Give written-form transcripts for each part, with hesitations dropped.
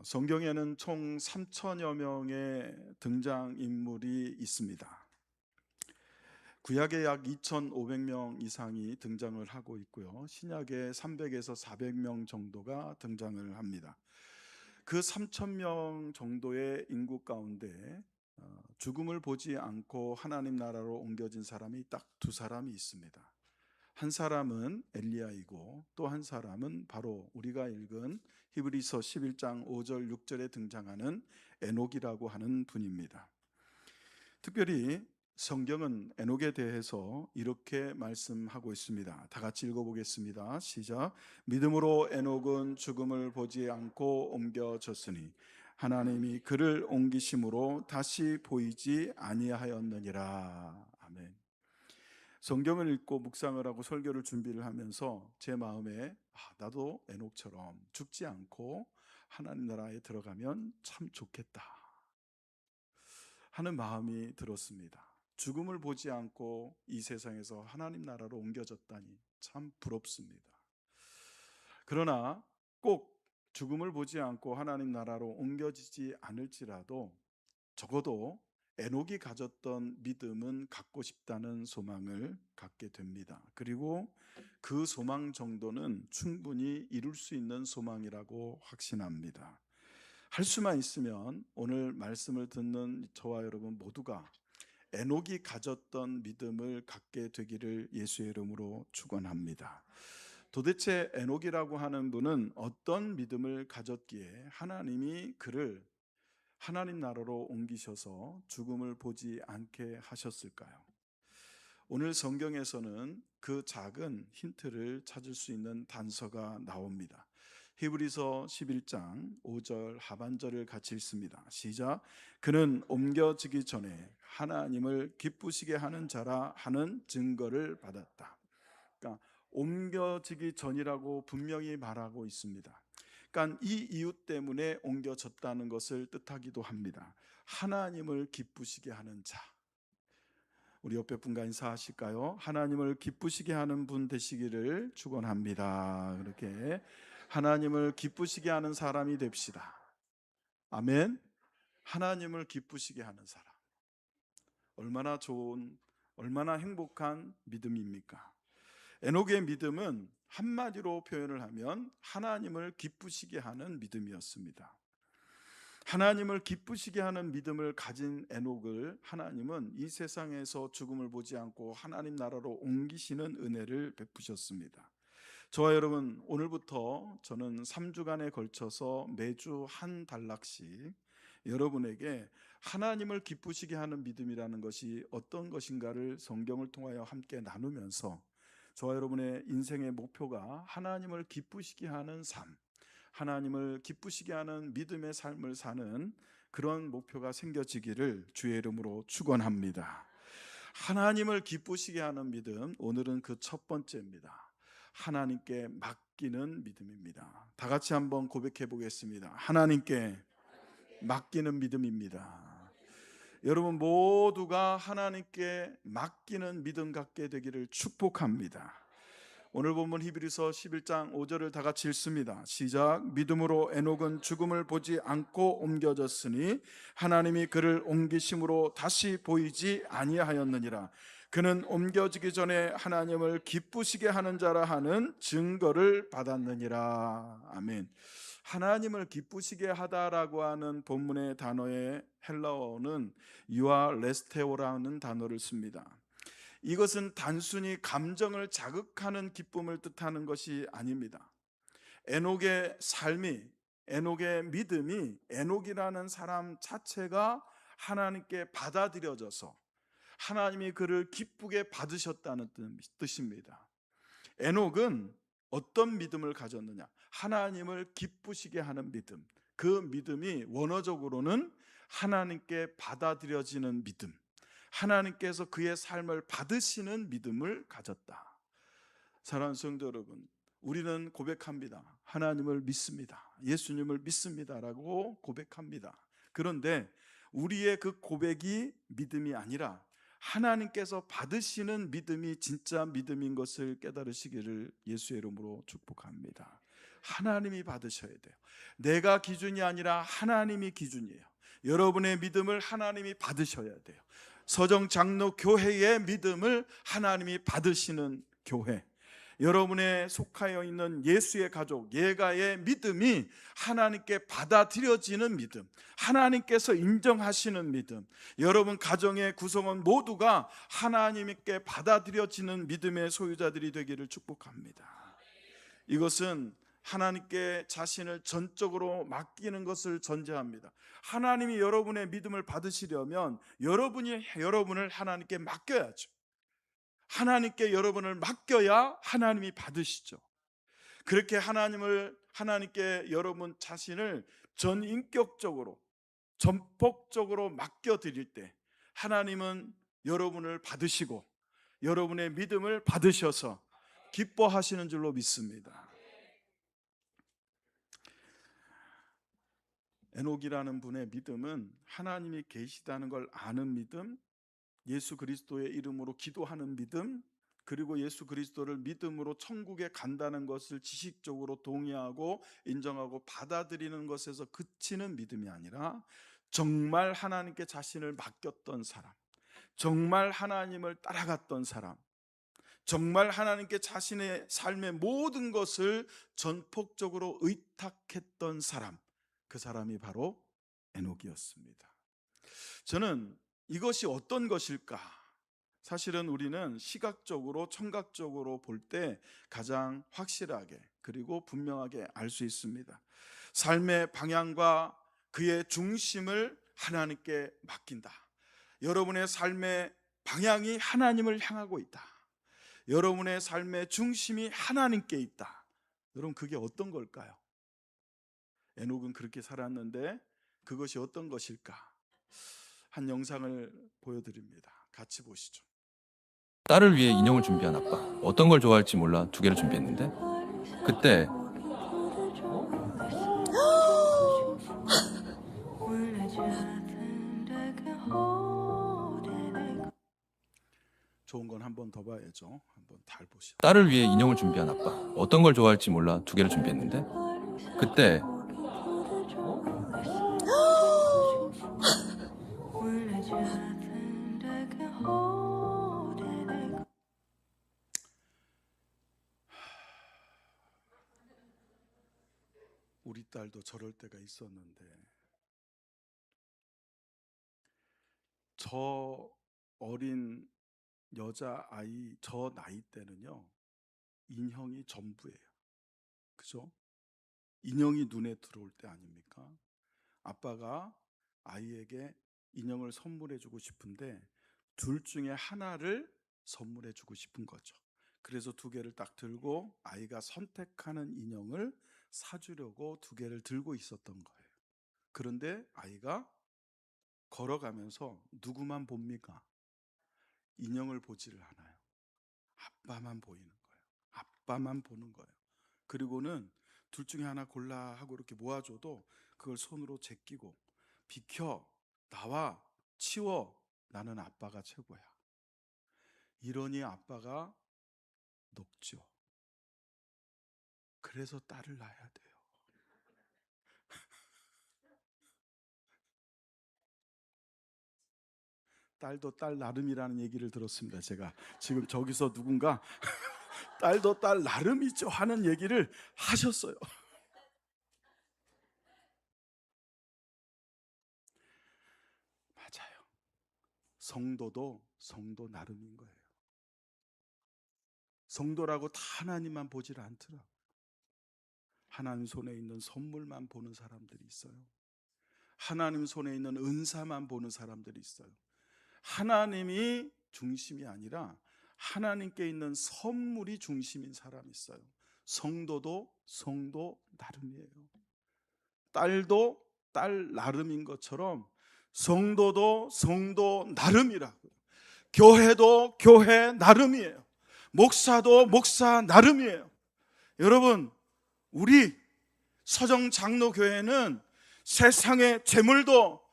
성경에는 총 3천여 명의 등장인물이 있습니다. 구약에 약 2,500명 이상이 등장을 하고 있고요. 신약에 300에서 400명 정도가 등장을 합니다. 그 3천 명 정도의 인구 가운데 죽음을 보지 않고 하나님 나라로 옮겨진 사람이 딱 두 사람이 있습니다. 한 사람은 엘리야이고 또 한 사람은 바로 우리가 읽은 히브리서 11장 5절 6절에 등장하는 에녹이라고 하는 분입니다. 특별히 성경은 에녹에 대해서 이렇게 말씀하고 있습니다. 다 같이 읽어보겠습니다. 시작. 믿음으로 에녹은 죽음을 보지 않고 옮겨졌으니 하나님이 그를 옮기심으로 다시 보이지 아니하였느니라. 아멘. 성경을 읽고 묵상을 하고 설교를 준비를 하면서 제 마음에 나도 에녹처럼 죽지 않고 하나님 나라에 들어가면 참 좋겠다 하는 마음이 들었습니다. 죽음을 보지 않고 이 세상에서 하나님 나라로 옮겨졌다니 참 부럽습니다. 그러나 꼭 죽음을 보지 않고 하나님 나라로 옮겨지지 않을지라도 적어도 에녹이 가졌던 믿음은 갖고 싶다는 소망을 갖게 됩니다. 그리고 그 소망 정도는 충분히 이룰 수 있는 소망이라고 확신합니다. 할 수만 있으면 오늘 말씀을 듣는 저와 여러분 모두가 에녹이 가졌던 믿음을 갖게 되기를 예수의 이름으로 축원합니다. 도대체 에녹이라고 하는 분은 어떤 믿음을 가졌기에 하나님이 그를 하나님 나라로 옮기셔서 죽음을 보지 않게 하셨을까요? 오늘 성경에서는 그 작은 힌트를 찾을 수 있는 단서가 나옵니다. 히브리서 11장 5절 하반절을 같이 읽습니다. 시작. 그는 옮겨지기 전에 하나님을 기쁘시게 하는 자라 하는 증거를 받았다. 그러니까 옮겨지기 전이라고 분명히 말하고 있습니다. 그러니까 이 이유 때문에 옮겨졌다는 것을 뜻하기도 합니다. 하나님을 기쁘시게 하는 자. 우리 옆에 분과 인사하실까요? 하나님을 기쁘시게 하는 분 되시기를 축원합니다. 그렇게 하나님을 기쁘시게 하는 사람이 됩시다. 아멘. 하나님을 기쁘시게 하는 사람. 얼마나 좋은, 얼마나 행복한 믿음입니까? 에녹의 믿음은 한마디로 표현을 하면 하나님을 기쁘시게 하는 믿음이었습니다. 하나님을 기쁘시게 하는 믿음을 가진 에녹을 하나님은 이 세상에서 죽음을 보지 않고 하나님 나라로 옮기시는 은혜를 베푸셨습니다. 저와 여러분, 오늘부터 저는 3주간에 걸쳐서 매주 한 단락씩 여러분에게 하나님을 기쁘시게 하는 믿음이라는 것이 어떤 것인가를 성경을 통하여 함께 나누면서 저와 여러분의 인생의 목표가 하나님을 기쁘시게 하는 삶, 하나님을 기쁘시게 하는 믿음의 삶을 사는 그런 목표가 생겨지기를 주의 이름으로 축원합니다. 하나님을 기쁘시게 하는 믿음, 오늘은 그 첫 번째입니다. 하나님께 맡기는 믿음입니다. 다 같이 한번 고백해 보겠습니다. 하나님께 맡기는 믿음입니다. 여러분 모두가 하나님께 맡기는 믿음 갖게 되기를 축복합니다. 오늘 본문 히브리서 11장 5절을 다 같이 읽습니다. 시작. 믿음으로 에녹은 죽음을 보지 않고 옮겨졌으니 하나님이 그를 옮기심으로 다시 보이지 아니하였느니라. 그는 옮겨지기 전에 하나님을 기쁘시게 하는 자라 하는 증거를 받았느니라. 아멘. 하나님을 기쁘시게 하다라고 하는 본문의 단어의 헬라어는 유아레스테오라는 단어를 씁니다. 이것은 단순히 감정을 자극하는 기쁨을 뜻하는 것이 아닙니다. 에녹의 삶이, 에녹의 믿음이, 에녹이라는 사람 자체가 하나님께 받아들여져서 하나님이 그를 기쁘게 받으셨다는 뜻입니다. 에녹은 어떤 믿음을 가졌느냐? 하나님을 기쁘시게 하는 믿음. 그 믿음이 원어적으로는 하나님께 받아들여지는 믿음, 하나님께서 그의 삶을 받으시는 믿음을 가졌다. 사랑하는 성도 여러분, 우리는 고백합니다. 하나님을 믿습니다. 예수님을 믿습니다라고 고백합니다. 그런데 우리의 그 고백이 믿음이 아니라 하나님께서 받으시는 믿음이 진짜 믿음인 것을 깨달으시기를 예수의 이름으로 축복합니다. 하나님이 받으셔야 돼요. 내가 기준이 아니라 하나님이 기준이에요. 여러분의 믿음을 하나님이 받으셔야 돼요. 서정장로교회의 믿음을 하나님이 받으시는 교회, 여러분의 속하여 있는 예수의 가족, 예가의 믿음이 하나님께 받아들여지는 믿음, 하나님께서 인정하시는 믿음, 여러분 가정의 구성원 모두가 하나님께 받아들여지는 믿음의 소유자들이 되기를 축복합니다. 이것은 하나님께 자신을 전적으로 맡기는 것을 전제합니다. 하나님이 여러분의 믿음을 받으시려면 여러분이 여러분을 하나님께 맡겨야죠. 하나님께 여러분을 맡겨야 하나님이 받으시죠. 그렇게 하나님께 여러분 자신을 전인격적으로 전폭적으로 맡겨드릴 때 하나님은 여러분을 받으시고 여러분의 믿음을 받으셔서 기뻐하시는 줄로 믿습니다. 에녹이라는 분의 믿음은 하나님이 계시다는 걸 아는 믿음, 예수 그리스도의 이름으로 기도하는 믿음, 그리고 예수 그리스도를 믿음으로 천국에 간다는 것을 지식적으로 동의하고 인정하고 받아들이는 것에서 그치는 믿음이 아니라 정말 하나님께 자신을 맡겼던 사람, 정말 하나님을 따라갔던 사람, 정말 하나님께 자신의 삶의 모든 것을 전폭적으로 의탁했던 사람, 그 사람이 바로 에녹이었습니다. 저는 이것이 어떤 것일까? 사실은 우리는 시각적으로 청각적으로 볼 때 가장 확실하게 그리고 분명하게 알 수 있습니다. 삶의 방향과 그의 중심을 하나님께 맡긴다. 여러분의 삶의 방향이 하나님을 향하고 있다. 여러분의 삶의 중심이 하나님께 있다. 여러분, 그게 어떤 걸까요? 에녹은 그렇게 살았는데 그것이 어떤 것일까? 한 영상을 보여드립니다. 같이 보시죠. 딸을 위해 인형을 준비한 아빠. 어떤 걸 좋아할지 몰라 2개를 준비했는데 그때 좋은 건 한 번 더 봐야죠. 한번 잘 보시죠. 딸을 위해 인형을 준비한 아빠. 어떤 걸 좋아할지 몰라 2개를 준비했는데 그때 우리 딸도 저럴 때가 있었는데, 저 어린 여자아이 저 나이 때는요 인형이 전부예요. 그죠? 인형이 눈에 들어올 때 아닙니까? 아빠가 아이에게 인형을 선물해 주고 싶은데 둘 중에 하나를 선물해 주고 싶은 거죠. 그래서 2개를 딱 들고 아이가 선택하는 인형을 사주려고 2개를 들고 있었던 거예요. 그런데 아이가 걸어가면서 누구만 봅니까? 인형을 보지를 않아요. 아빠만 보이는 거예요. 아빠만 보는 거예요. 그리고는 둘 중에 하나 골라 하고 이렇게 모아줘도 그걸 손으로 제끼고 비켜, 나와, 치워, 나는 아빠가 최고야. 이러니 아빠가 녹죠. 그래서 딸을 낳아야 돼요. 딸도 딸 나름이라는 얘기를 들었습니다. 제가 지금 저기서 누군가 딸도 딸 나름이죠 하는 얘기를 하셨어요. 맞아요. 성도도 성도 나름인 거예요. 성도라고 다 하나님만 보질 않더라고요. 하나님 손에 있는 선물만 보는 사람들이 있어요. 하나님 손에 있는 은사만 보는 사람들이 있어요. 하나님이 중심이 아니라 하나님께 있는 선물이 중심인 사람이 있어요. 성도도 성도 나름이에요. 딸도 딸 나름인 것처럼 성도도 성도 나름이라고요. 교회도 교회 나름이에요. 목사도 목사 나름이에요. 여러분, 우리 서정장로교회는 세상의 재물도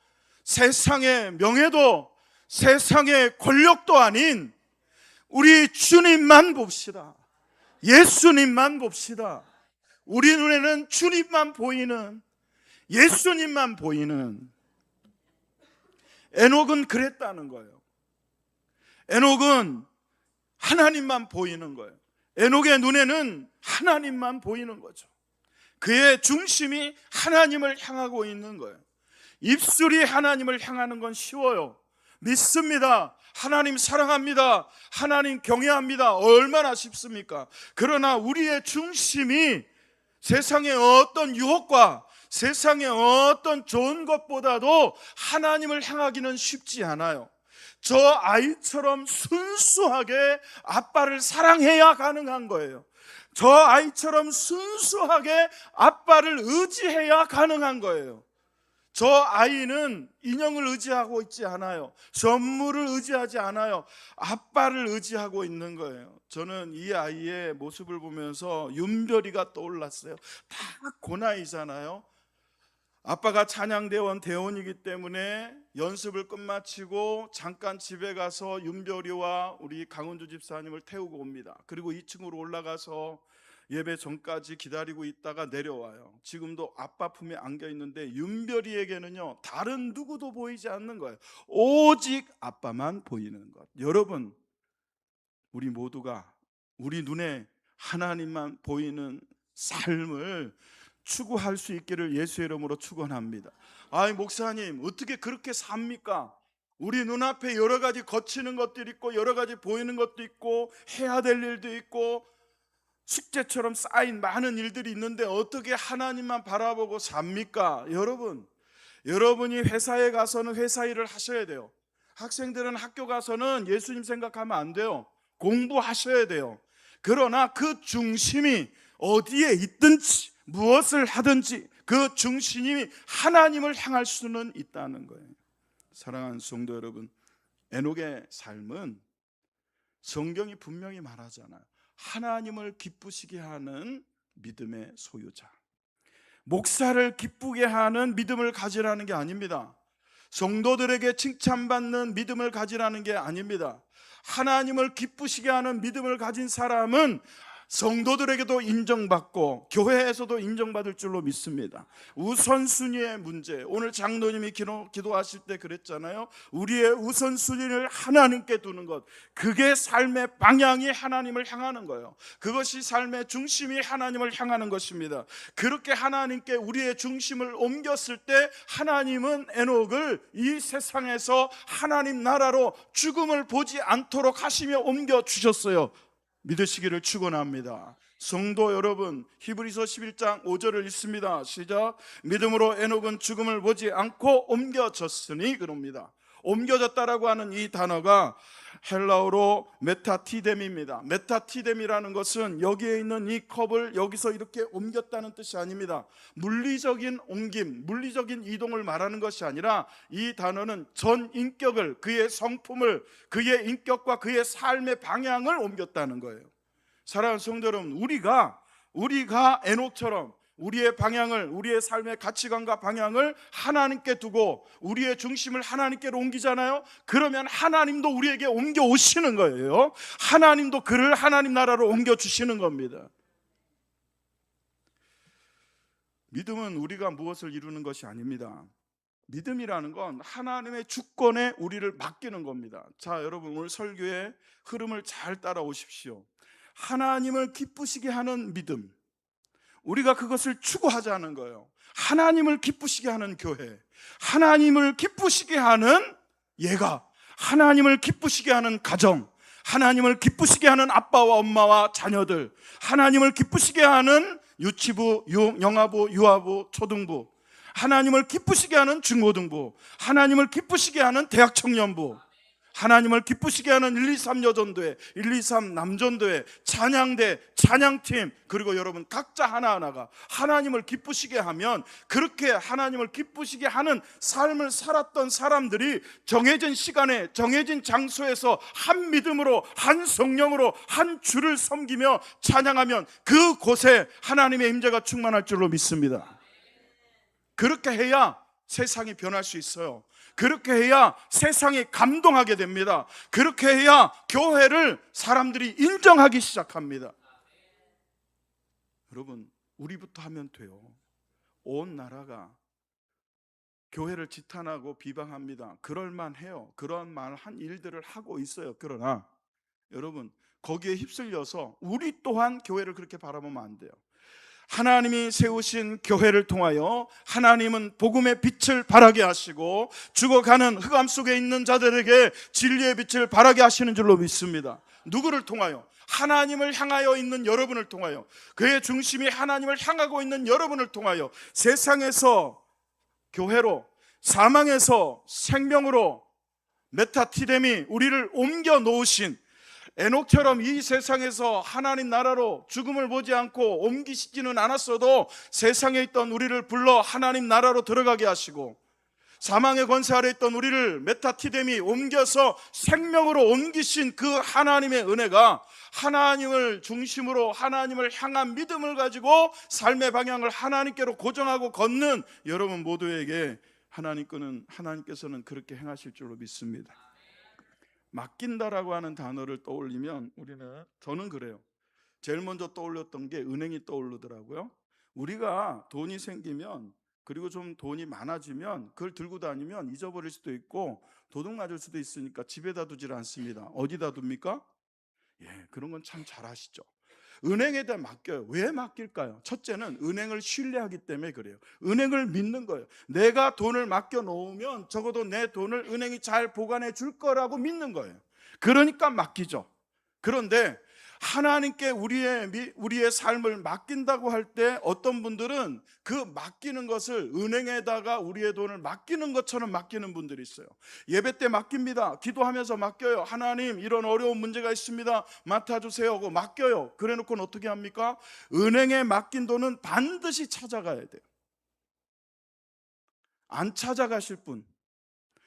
세상의 명예도 세상의 권력도 아닌 우리 주님만 봅시다. 예수님만 봅시다. 우리 눈에는 주님만 보이는, 예수님만 보이는, 에녹은 그랬다는 거예요. 에녹은 하나님만 보이는 거예요. 에녹의 눈에는 하나님만 보이는 거죠. 그의 중심이 하나님을 향하고 있는 거예요. 입술이 하나님을 향하는 건 쉬워요. 믿습니다. 하나님 사랑합니다. 하나님 경외합니다. 얼마나 쉽습니까? 그러나 우리의 중심이 세상의 어떤 유혹과 세상의 어떤 좋은 것보다도 하나님을 향하기는 쉽지 않아요. 저 아이처럼 순수하게 아빠를 사랑해야 가능한 거예요. 저 아이처럼 순수하게 아빠를 의지해야 가능한 거예요. 저 아이는 인형을 의지하고 있지 않아요. 선물을 의지하지 않아요. 아빠를 의지하고 있는 거예요. 저는 이 아이의 모습을 보면서 윤별이가 떠올랐어요. 다 고나이잖아요. 아빠가 찬양대원 대원이기 때문에 연습을 끝마치고 잠깐 집에 가서 윤별이와 우리 강은주 집사님을 태우고 옵니다. 그리고 2층으로 올라가서 예배 전까지 기다리고 있다가 내려와요. 지금도 아빠 품에 안겨 있는데 윤별이에게는요, 다른 누구도 보이지 않는 거예요. 오직 아빠만 보이는 것. 여러분, 우리 모두가 우리 눈에 하나님만 보이는 삶을 추구할 수 있기를 예수의 이름으로 축원합니다. 아이, 목사님 어떻게 그렇게 삽니까? 우리 눈앞에 여러 가지 거치는 것들이 있고 여러 가지 보이는 것도 있고 해야 될 일도 있고 숙제처럼 쌓인 많은 일들이 있는데 어떻게 하나님만 바라보고 삽니까? 여러분이 회사에 가서는 회사 일을 하셔야 돼요. 학생들은 학교 가서는 예수님 생각하면 안 돼요. 공부하셔야 돼요. 그러나 그 중심이 어디에 있든지 무엇을 하든지 그 중심이 하나님을 향할 수는 있다는 거예요. 사랑하는 성도 여러분, 에녹의 삶은 성경이 분명히 말하잖아요. 하나님을 기쁘시게 하는 믿음의 소유자. 목사를 기쁘게 하는 믿음을 가지라는 게 아닙니다. 성도들에게 칭찬받는 믿음을 가지라는 게 아닙니다. 하나님을 기쁘시게 하는 믿음을 가진 사람은 성도들에게도 인정받고 교회에서도 인정받을 줄로 믿습니다. 우선순위의 문제, 오늘 장로님이 기도하실 때 그랬잖아요. 우리의 우선순위를 하나님께 두는 것, 그게 삶의 방향이 하나님을 향하는 거예요. 그것이 삶의 중심이 하나님을 향하는 것입니다. 그렇게 하나님께 우리의 중심을 옮겼을 때 하나님은 에녹을 이 세상에서 하나님 나라로 죽음을 보지 않도록 하시며 옮겨주셨어요. 믿으시기를 축원합니다. 성도 여러분, 히브리서 11장 5절을 읽습니다. 시작. 믿음으로 에녹은 죽음을 보지 않고 옮겨졌으니 그럽니다. 옮겨졌다라고 하는 이 단어가 헬라어로 메타티뎀입니다. 메타티뎀이라는 것은 여기에 있는 이 컵을 여기서 이렇게 옮겼다는 뜻이 아닙니다. 물리적인 옮김, 물리적인 이동을 말하는 것이 아니라 이 단어는 전 인격을, 그의 성품을, 그의 인격과 그의 삶의 방향을 옮겼다는 거예요. 사랑하는 성도 여러분, 우리가 에녹처럼 우리의 방향을, 우리의 삶의 가치관과 방향을 하나님께 두고 우리의 중심을 하나님께로 옮기잖아요. 그러면 하나님도 우리에게 옮겨 오시는 거예요. 하나님도 그를 하나님 나라로 옮겨 주시는 겁니다. 믿음은 우리가 무엇을 이루는 것이 아닙니다. 믿음이라는 건 하나님의 주권에 우리를 맡기는 겁니다. 자, 여러분, 오늘 설교의 흐름을 잘 따라오십시오. 하나님을 기쁘시게 하는 믿음, 우리가 그것을 추구하자는 거예요. 하나님을 기쁘시게 하는 교회, 하나님을 기쁘시게 하는 예가, 하나님을 기쁘시게 하는 가정, 하나님을 기쁘시게 하는 아빠와 엄마와 자녀들, 하나님을 기쁘시게 하는 유치부, 영아부, 유아부, 초등부, 하나님을 기쁘시게 하는 중고등부, 하나님을 기쁘시게 하는 대학 청년부, 하나님을 기쁘시게 하는 123 여전도회, 123 남전도회, 찬양대, 찬양팀, 그리고 여러분 각자 하나하나가 하나님을 기쁘시게 하면, 그렇게 하나님을 기쁘시게 하는 삶을 살았던 사람들이 정해진 시간에 정해진 장소에서 한 믿음으로, 한 성령으로, 한 주를 섬기며 찬양하면 그곳에 하나님의 임재가 충만할 줄로 믿습니다. 그렇게 해야 세상이 변할 수 있어요. 그렇게 해야 세상이 감동하게 됩니다. 그렇게 해야 교회를 사람들이 인정하기 시작합니다. 여러분, 우리부터 하면 돼요. 온 나라가 교회를 지탄하고 비방합니다. 그럴만해요. 그런 말한 일들을 하고 있어요. 그러나 여러분, 거기에 휩쓸려서 우리 또한 교회를 그렇게 바라보면 안 돼요. 하나님이 세우신 교회를 통하여 하나님은 복음의 빛을 발하게 하시고 죽어가는 흑암 속에 있는 자들에게 진리의 빛을 발하게 하시는 줄로 믿습니다. 누구를 통하여? 하나님을 향하여 있는 여러분을 통하여, 그의 중심이 하나님을 향하고 있는 여러분을 통하여 세상에서 교회로, 사망에서 생명으로 메타티뎀이 우리를 옮겨 놓으신 에녹처럼 이 세상에서 하나님 나라로 죽음을 보지 않고 옮기시지는 않았어도 세상에 있던 우리를 불러 하나님 나라로 들어가게 하시고, 사망의 권세 아래 있던 우리를 메타티뎀이 옮겨서 생명으로 옮기신 그 하나님의 은혜가 하나님을 중심으로 하나님을 향한 믿음을 가지고 삶의 방향을 하나님께로 고정하고 걷는 여러분 모두에게 하나님께서는 그렇게 행하실 줄로 믿습니다. 맡긴다라고 하는 단어를 떠올리면 저는 그래요. 제일 먼저 떠올렸던 게 은행이 떠오르더라고요. 우리가 돈이 생기면, 그리고 좀 돈이 많아지면 그걸 들고 다니면 잊어버릴 수도 있고 도둑 맞을 수도 있으니까 집에다 두질 않습니다. 어디다 둡니까? 그런 건 참 잘 아시죠. 은행에다 맡겨요. 왜 맡길까요? 첫째는 은행을 신뢰하기 때문에 그래요. 은행을 믿는 거예요. 내가 돈을 맡겨 놓으면 적어도 내 돈을 은행이 잘 보관해 줄 거라고 믿는 거예요. 그러니까 맡기죠. 그런데 하나님께 우리의 삶을 맡긴다고 할 때 어떤 분들은 그 맡기는 것을 은행에다가 우리의 돈을 맡기는 것처럼 맡기는 분들이 있어요. 예배 때 맡깁니다. 기도하면서 맡겨요. 하나님, 이런 어려운 문제가 있습니다. 맡아주세요 하고 맡겨요. 그래 놓고는 어떻게 합니까? 은행에 맡긴 돈은 반드시 찾아가야 돼요. 안 찾아가실 분,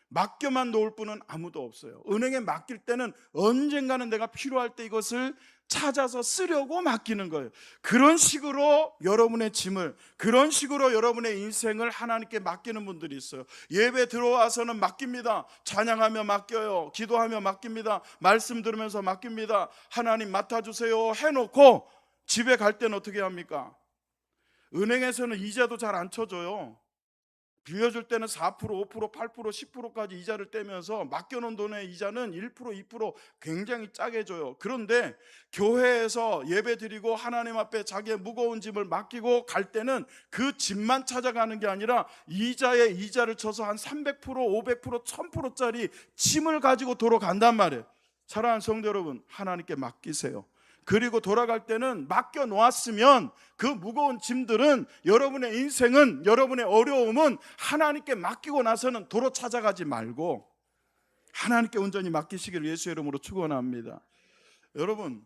맡겨만 놓을 분은 아무도 없어요. 은행에 맡길 때는 언젠가는 내가 필요할 때 이것을 찾아서 쓰려고 맡기는 거예요. 그런 식으로 여러분의 짐을, 그런 식으로 여러분의 인생을 하나님께 맡기는 분들이 있어요. 예배 들어와서는 맡깁니다. 찬양하며 맡겨요. 기도하며 맡깁니다. 말씀 들으면서 맡깁니다. 하나님 맡아주세요 해놓고 집에 갈 때는 어떻게 합니까? 은행에서는 이자도 잘 안 쳐줘요. 빌려줄 때는 4%, 5%, 8%, 10%까지 이자를 떼면서 맡겨놓은 돈의 이자는 1%, 2% 굉장히 짜게 줘요. 그런데 교회에서 예배 드리고 하나님 앞에 자기의 무거운 짐을 맡기고 갈 때는 그 짐만 찾아가는 게 아니라 이자에 이자를 쳐서 한 300%, 500%, 1000%짜리 짐을 가지고 돌아간단 말이에요. 사랑하는 성도 여러분, 하나님께 맡기세요. 그리고 돌아갈 때는 맡겨 놓았으면 그 무거운 짐들은, 여러분의 인생은, 여러분의 어려움은 하나님께 맡기고 나서는 도로 찾아가지 말고 하나님께 온전히 맡기시기를 예수의 이름으로 축원합니다. 여러분,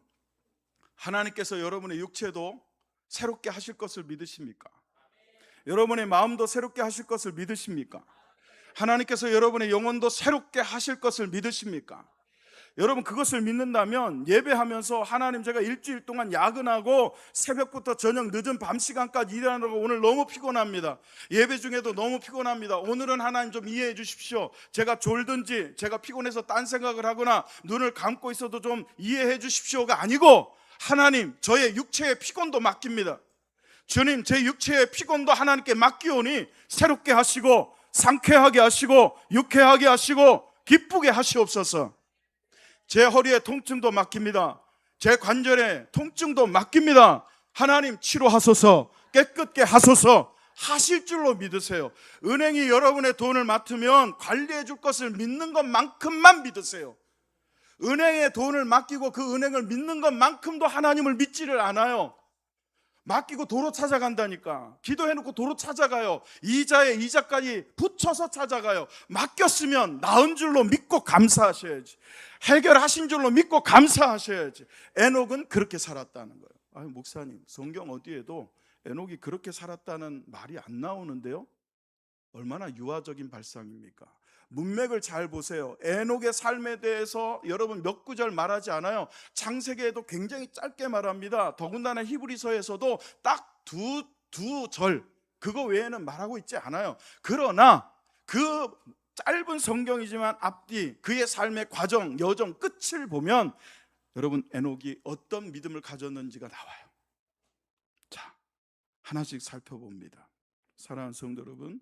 하나님께서 여러분의 육체도 새롭게 하실 것을 믿으십니까? 여러분의 마음도 새롭게 하실 것을 믿으십니까? 하나님께서 여러분의 영혼도 새롭게 하실 것을 믿으십니까? 여러분, 그것을 믿는다면 예배하면서 하나님, 제가 일주일 동안 야근하고 새벽부터 저녁 늦은 밤 시간까지 일하느라고 오늘 너무 피곤합니다. 예배 중에도 너무 피곤합니다. 오늘은 하나님 좀 이해해 주십시오. 제가 졸든지 제가 피곤해서 딴 생각을 하거나 눈을 감고 있어도 좀 이해해 주십시오가 아니고, 하나님, 저의 육체의 피곤도 맡깁니다. 주님, 제 육체의 피곤도 하나님께 맡기오니 새롭게 하시고 상쾌하게 하시고 유쾌하게 하시고 기쁘게 하시옵소서. 제 허리의 통증도 맡깁니다. 제 관절의 통증도 맡깁니다. 하나님, 치료하소서, 깨끗게 하소서 하실 줄로 믿으세요. 은행이 여러분의 돈을 맡으면 관리해 줄 것을 믿는 것만큼만 믿으세요. 은행에 돈을 맡기고 그 은행을 믿는 것만큼도 하나님을 믿지를 않아요. 맡기고 도로 찾아간다니까. 기도해놓고 도로 찾아가요. 이자에 이자까지 붙여서 찾아가요. 맡겼으면 나은 줄로 믿고 감사하셔야지. 해결하신 줄로 믿고 감사하셔야지. 에녹은 그렇게 살았다는 거예요. 아유, 목사님, 성경 어디에도 에녹이 그렇게 살았다는 말이 안 나오는데요? 얼마나 유아적인 발상입니까? 문맥을 잘 보세요. 에녹의 삶에 대해서 여러분 몇 구절 말하지 않아요. 창세기에도 굉장히 짧게 말합니다. 더군다나 히브리서에서도 딱 두 절, 그거 외에는 말하고 있지 않아요. 그러나 그 짧은 성경이지만 앞뒤 그의 삶의 과정, 여정, 끝을 보면 여러분, 에녹이 어떤 믿음을 가졌는지가 나와요. 자, 하나씩 살펴봅니다. 사랑하는 성도 여러분,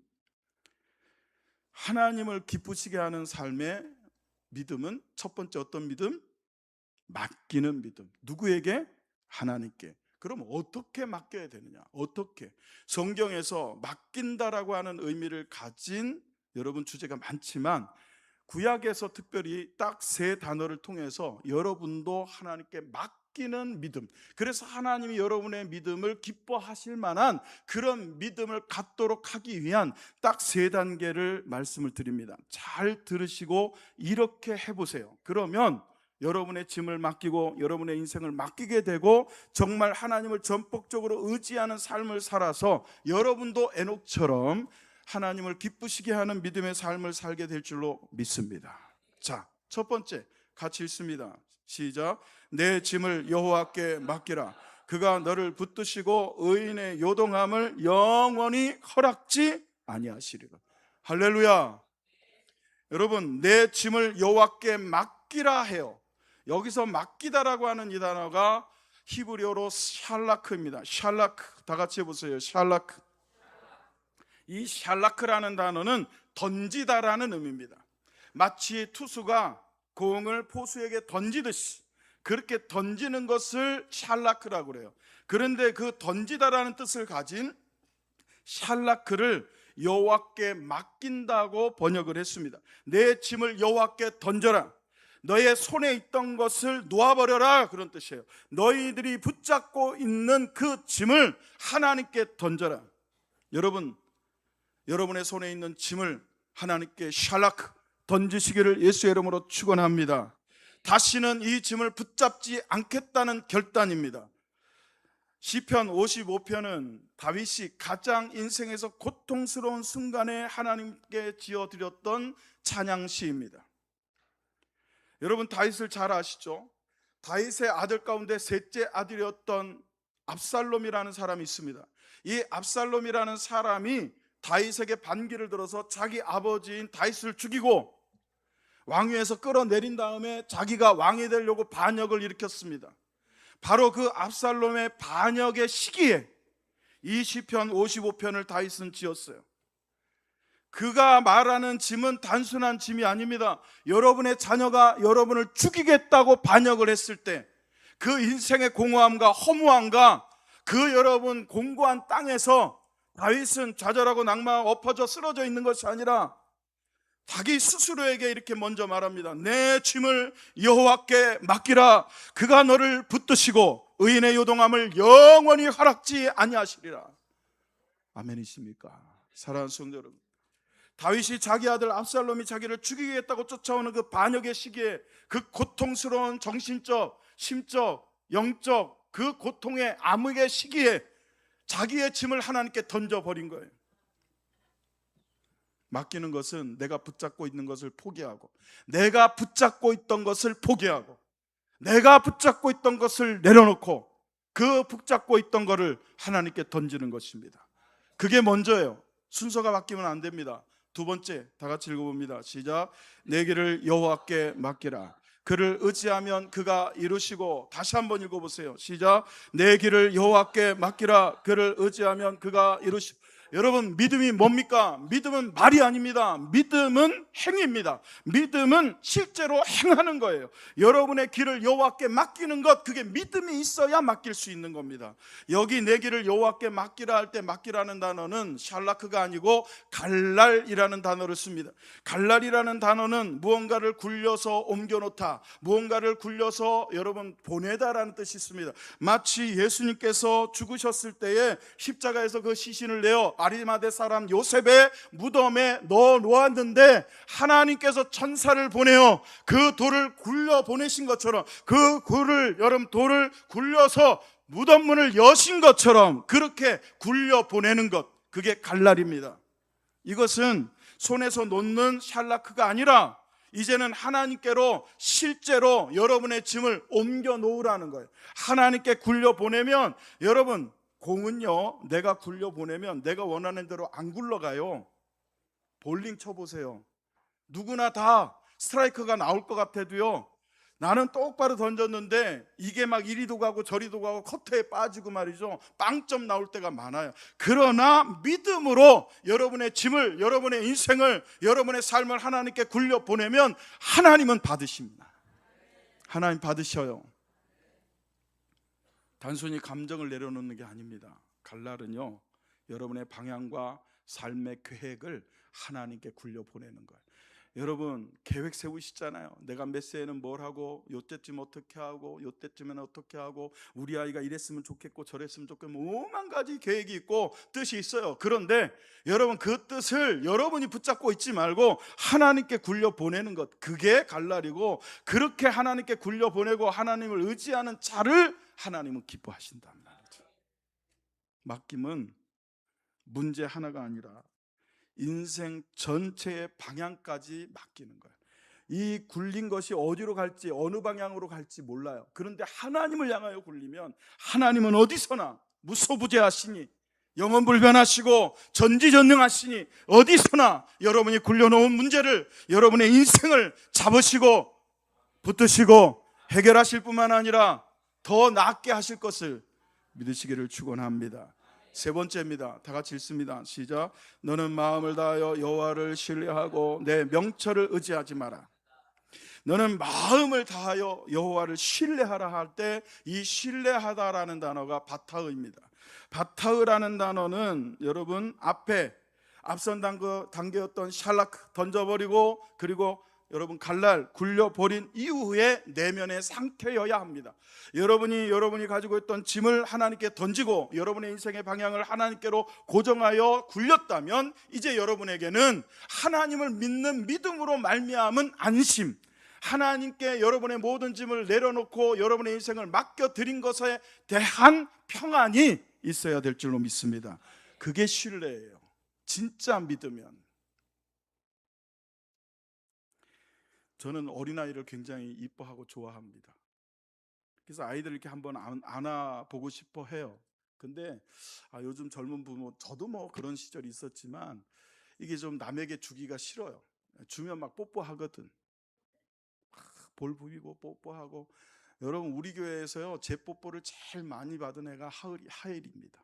하나님을 기쁘시게 하는 삶의 믿음은 첫 번째 어떤 믿음? 맡기는 믿음. 누구에게? 하나님께. 그럼 어떻게 맡겨야 되느냐? 어떻게? 성경에서 맡긴다라고 하는 의미를 가진 여러분 주제가 많지만 구약에서 특별히 딱 세 단어를 통해서 여러분도 하나님께 맡기는 믿음, 그래서 하나님이 여러분의 믿음을 기뻐하실 만한 그런 믿음을 갖도록 하기 위한 딱 세 단계를 말씀을 드립니다. 잘 들으시고 이렇게 해보세요. 그러면 여러분의 짐을 맡기고 여러분의 인생을 맡기게 되고 정말 하나님을 전폭적으로 의지하는 삶을 살아서 여러분도 에녹처럼 하나님을 기쁘시게 하는 믿음의 삶을 살게 될 줄로 믿습니다. 자, 첫 번째 같이 읽습니다. 시작. 내 짐을 여호와께 맡기라. 그가 너를 붙드시고 의인의 요동함을 영원히 허락지 아니하시리라. 할렐루야. 여러분, 내 짐을 여호와께 맡기라 해요. 여기서 맡기다라고 하는 이 단어가 히브리어로 샬라크입니다. 샬라크. 다 같이 해보세요. 샬라크. 이 샬라크라는 단어는 던지다라는 의미입니다. 마치 투수가 공을 포수에게 던지듯이 그렇게 던지는 것을 샬라크라고 그래요. 그런데 그 던지다라는 뜻을 가진 샬라크를 여호와께 맡긴다고 번역을 했습니다. 내 짐을 여호와께 던져라. 너의 손에 있던 것을 놓아버려라, 그런 뜻이에요. 너희들이 붙잡고 있는 그 짐을 하나님께 던져라. 여러분의 손에 있는 짐을 하나님께 샬라크 던지시기를 예수의 이름으로 축원합니다. 다시는 이 짐을 붙잡지 않겠다는 결단입니다. 시편 55편은 다윗이 가장 인생에서 고통스러운 순간에 하나님께 지어드렸던 찬양시입니다. 여러분, 다윗을 잘 아시죠? 다윗의 아들 가운데 셋째 아들이었던 압살롬이라는 사람이 있습니다. 이 압살롬이라는 사람이 다윗에게 반기를 들어서 자기 아버지인 다윗을 죽이고 왕위에서 끌어내린 다음에 자기가 왕이 되려고 반역을 일으켰습니다. 바로 그 압살롬의 반역의 시기에 이 시편 55편을 다윗은 지었어요. 그가 말하는 짐은 단순한 짐이 아닙니다. 여러분의 자녀가 여러분을 죽이겠다고 반역을 했을 때 그 인생의 공허함과 허무함과 그 여러분 공고한 땅에서 다윗은 좌절하고 낭망하고 엎어져 쓰러져 있는 것이 아니라 자기 스스로에게 이렇게 먼저 말합니다. 내 짐을 여호와께 맡기라. 그가 너를 붙드시고 의인의 요동함을 영원히 허락지 아니하시리라. 아멘이십니까? 사랑하는 성도 여러분, 다윗이 자기 아들 압살롬이 자기를 죽이겠다고 쫓아오는 그 반역의 시기에 그 고통스러운 정신적, 심적, 영적 그 고통의 암흑의 시기에 자기의 짐을 하나님께 던져버린 거예요. 맡기는 것은 내가 붙잡고 있는 것을 포기하고, 내가 붙잡고 있던 것을 포기하고, 내가 붙잡고 있던 것을 내려놓고 그 붙잡고 있던 것을 하나님께 던지는 것입니다. 그게 먼저예요. 순서가 바뀌면 안 됩니다. 두 번째, 다 같이 읽어봅니다. 시작. 내 길을 여호와께 맡기라. 그를 의지하면 그가 이루시고. 다시 한번 읽어보세요. 시작. 내 길을 여호와께 맡기라. 그를 의지하면 그가 이루시고. 여러분, 믿음이 뭡니까? 믿음은 말이 아닙니다. 믿음은 행위입니다. 믿음은 실제로 행하는 거예요. 여러분의 길을 여호와께 맡기는 것, 그게 믿음이 있어야 맡길 수 있는 겁니다. 여기 내 길을 여호와께 맡기라 할 때 맡기라는 단어는 샬라크가 아니고 갈랄이라는 단어를 씁니다. 갈랄이라는 단어는 무언가를 굴려서 옮겨놓다, 무언가를 굴려서 여러분 보내다라는 뜻이 있습니다. 마치 예수님께서 죽으셨을 때에 십자가에서 그 시신을 내어 아리마대 사람 요셉의 무덤에 넣어 놓았는데 하나님께서 천사를 보내어 그 돌을 굴려 보내신 것처럼, 그 돌을 굴려서 무덤 문을 여신 것처럼 그렇게 굴려 보내는 것, 그게 갈랄입니다. 이것은 손에서 놓는 샬라크가 아니라 이제는 하나님께로 실제로 여러분의 짐을 옮겨 놓으라는 거예요. 하나님께 굴려 보내면, 여러분 공은요, 내가 굴려보내면 내가 원하는 대로 안 굴러가요. 볼링 쳐보세요. 누구나 다 스트라이크가 나올 것 같아도요, 나는 똑바로 던졌는데 이게 막 이리도 가고 저리도 가고 커트에 빠지고 말이죠. 빵점 나올 때가 많아요. 그러나 믿음으로 여러분의 짐을, 여러분의 인생을, 여러분의 삶을 하나님께 굴려보내면 하나님은 받으십니다. 하나님 받으셔요. 단순히 감정을 내려놓는 게 아닙니다. 갈날은요, 여러분의 방향과 삶의 계획을 하나님께 굴려보내는 거예요. 여러분 계획 세우시잖아요. 내가 몇 세에는 뭘 하고, 요때쯤 어떻게 하고, 요때쯤에는 어떻게 하고, 우리 아이가 이랬으면 좋겠고 저랬으면 좋겠고, 오만 가지 계획이 있고 뜻이 있어요. 그런데 여러분 그 뜻을 여러분이 붙잡고 있지 말고 하나님께 굴려보내는 것, 그게 갈날이고, 그렇게 하나님께 굴려보내고 하나님을 의지하는 자를 하나님은 기뻐하신다는 말이죠. 맡김은 문제 하나가 아니라 인생 전체의 방향까지 맡기는 거예요. 이 굴린 것이 어디로 갈지, 어느 방향으로 갈지 몰라요. 그런데 하나님을 향하여 굴리면 하나님은 어디서나 무소부재하시니, 영원불변하시고 전지전능하시니, 어디서나 여러분이 굴려놓은 문제를, 여러분의 인생을 잡으시고 붙드시고 해결하실 뿐만 아니라 더 낫게 하실 것을 믿으시기를 축원합니다. 세 번째입니다. 다 같이 읽습니다. 시작. 너는 마음을 다하여 여호와를 신뢰하고 내 명철을 의지하지 마라. 너는 마음을 다하여 여호와를 신뢰하라 할 때 이 신뢰하다라는 단어가 바타흐입니다. 바타흐라는 단어는 여러분 앞선 단계였던 샬라크 던져버리고, 그리고 여러분 갈날 굴려버린 이후의 내면의 상태여야 합니다. 여러분이 가지고 있던 짐을 하나님께 던지고 여러분의 인생의 방향을 하나님께로 고정하여 굴렸다면, 이제 여러분에게는 하나님을 믿는 믿음으로 말미암은 안심, 하나님께 여러분의 모든 짐을 내려놓고 여러분의 인생을 맡겨드린 것에 대한 평안이 있어야 될 줄로 믿습니다. 그게 신뢰예요. 진짜 믿으면. 저는 어린아이를 굉장히 이뻐하고 좋아합니다. 그래서 아이들 이렇게 한번 안아보고 싶어 해요. 근데 요즘 젊은 부모, 저도 뭐 그런 시절이 있었지만 이게 좀 남에게 주기가 싫어요. 주면 막 뽀뽀하거든. 볼 부비고 뽀뽀하고. 여러분 우리 교회에서요, 제 뽀뽀를 제일 많이 받은 애가 하엘입니다.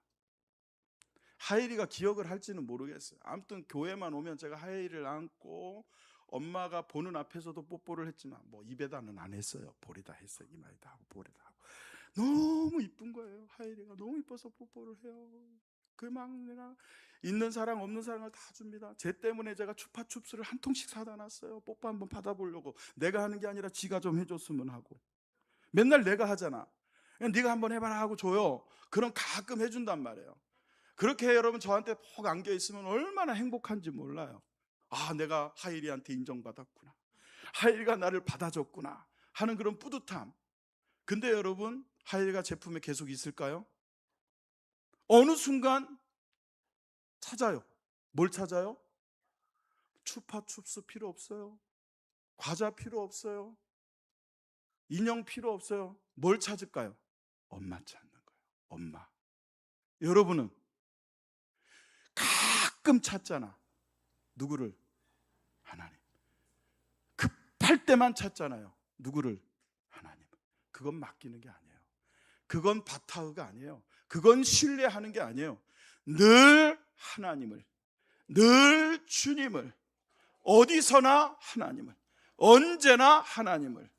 하엘이가 기억을 할지는 모르겠어요. 아무튼 교회만 오면 제가 하엘이를 안고 엄마가 보는 앞에서도 뽀뽀를 했지만 뭐 입에다는 안 했어요. 볼에다 했어요. 이마에다 하고 볼에다 하고. 너무 이쁜 거예요. 하엘이가 너무 이뻐서 뽀뽀를 해요. 그 막 내가 있는 사랑 없는 사랑을 다 줍니다. 쟤 때문에 제가 추파춥스를 한 통씩 사다 놨어요. 뽀뽀 한번 받아보려고. 내가 하는 게 아니라 지가 좀 해줬으면 하고. 맨날 내가 하잖아. 네가 한번 해봐라 하고 줘요. 그럼 가끔 해준단 말이에요. 그렇게 여러분 저한테 푹 안겨 있으면 얼마나 행복한지 몰라요. 내가 하일이한테 인정받았구나, 하일이가 나를 받아줬구나 하는 그런 뿌듯함. 근데 여러분 하일이가 제품에 계속 있을까요? 어느 순간 찾아요. 뭘 찾아요? 추파춥스 필요 없어요. 과자 필요 없어요. 인형 필요 없어요. 뭘 찾을까요? 엄마 찾는 거예요. 엄마. 여러분은 가끔 찾잖아. 누구를? 하나님. 급할 때만 찾잖아요. 누구를? 하나님. 그건 맡기는 게 아니에요. 그건 바타흐가 아니에요. 그건 신뢰하는 게 아니에요. 늘 하나님을, 늘 주님을, 어디서나 하나님을, 언제나 하나님을.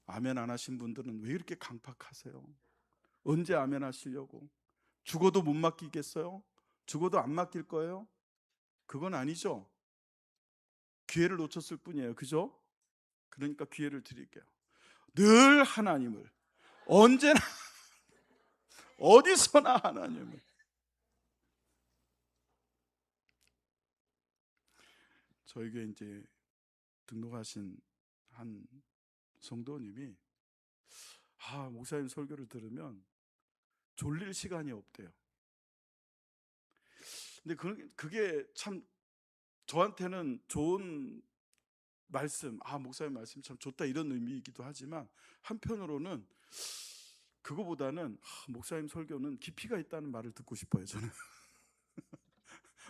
아멘 안 하신 분들은 왜 이렇게 강팍하세요? 언제 아멘 하시려고? 죽어도 못 맡기겠어요? 죽어도 안 맡길 거예요? 그건 아니죠. 기회를 놓쳤을 뿐이에요. 그죠? 그러니까 기회를 드릴게요. 늘 하나님을, 언제나 어디서나 하나님을. 저에게 이제 등록하신 한 성도님이 목사님 설교를 들으면 졸릴 시간이 없대요. 근데 그게 참 저한테는 좋은 말씀, 목사님 말씀 참 좋다 이런 의미이기도 하지만, 한편으로는 그거보다는 목사님 설교는 깊이가 있다는 말을 듣고 싶어요. 저는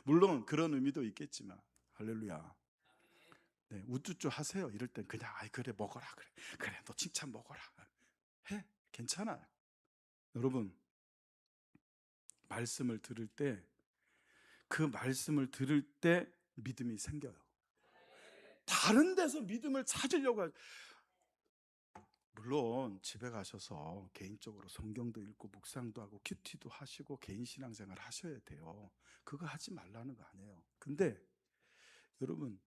물론 그런 의미도 있겠지만. 할렐루야. 네, 우쭈쭈 하세요. 이럴 땐 그냥 아이 그래 먹어라 그래 너 칭찬 먹어라 해 괜찮아요. 여러분 말씀을 들을 때 그 말씀을 들을 때 믿음이 생겨요. 다른 데서 믿음을 찾으려고 물론 집에 가셔서 개인적으로 성경도 읽고 묵상도 하고 큐티도 하시고 개인 신앙생활 하셔야 돼요. 그거 하지 말라는 거 아니에요. 근데 여러분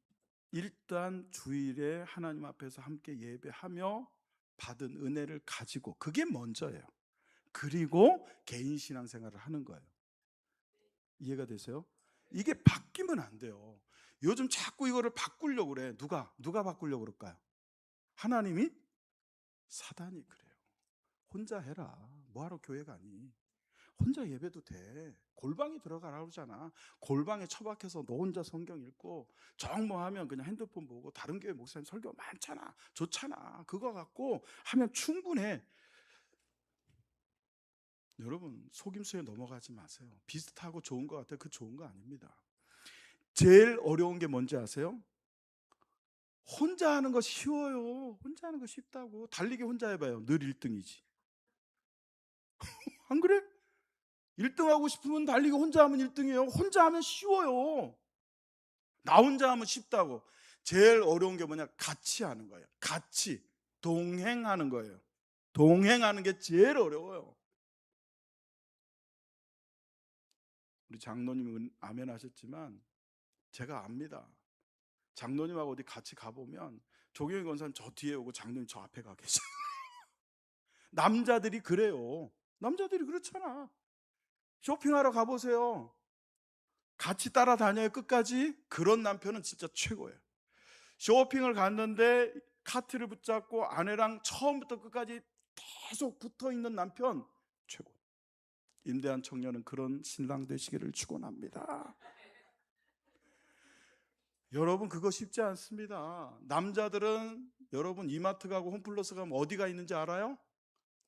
일단 주일에 하나님 앞에서 함께 예배하며 받은 은혜를 가지고 그게 먼저예요. 그리고 개인 신앙생활을 하는 거예요. 이해가 되세요? 이게 바뀌면 안 돼요. 요즘 자꾸 이거를 바꾸려고 그래. 누가 바꾸려고 그럴까요? 하나님이? 사단이 그래요. 혼자 해라. 뭐하러 교회 가니? 혼자 예배도 돼. 골방에 들어가라 그러잖아. 골방에 처박혀서 너 혼자 성경 읽고 정모하면 그냥 핸드폰 보고 다른 교회 목사님 설교 많잖아. 좋잖아. 그거 갖고 하면 충분해. 여러분 속임수에 넘어가지 마세요. 비슷하고 좋은 것 같아요. 그 좋은 거 아닙니다. 제일 어려운 게 뭔지 아세요? 혼자 하는 거 쉬워요. 혼자 하는 거 쉽다고. 달리기 혼자 해봐요. 늘 1등이지. 안 그래? 1등 하고 싶으면 달리기 혼자 하면 1등이에요. 혼자 하면 쉬워요. 나 혼자 하면 쉽다고. 제일 어려운 게 뭐냐? 같이 하는 거예요. 같이 동행하는 거예요. 동행하는 게 제일 어려워요. 우리 장로님은 아멘 하셨지만 제가 압니다. 장로님하고 어디 같이 가보면 조경희 권사님 저 뒤에 오고 장로님 저 앞에 가 계셔. 남자들이 그래요. 남자들이 그렇잖아. 쇼핑하러 가보세요. 같이 따라다녀요 끝까지. 그런 남편은 진짜 최고예요. 쇼핑을 갔는데 카트를 붙잡고 아내랑 처음부터 끝까지 계속 붙어있는 남편 최고. 임대한 청년은 그런 신랑 되시기를 축원합니다. 여러분 그거 쉽지 않습니다. 남자들은 여러분 이마트 가고 홈플러스 가면 어디가 있는지 알아요?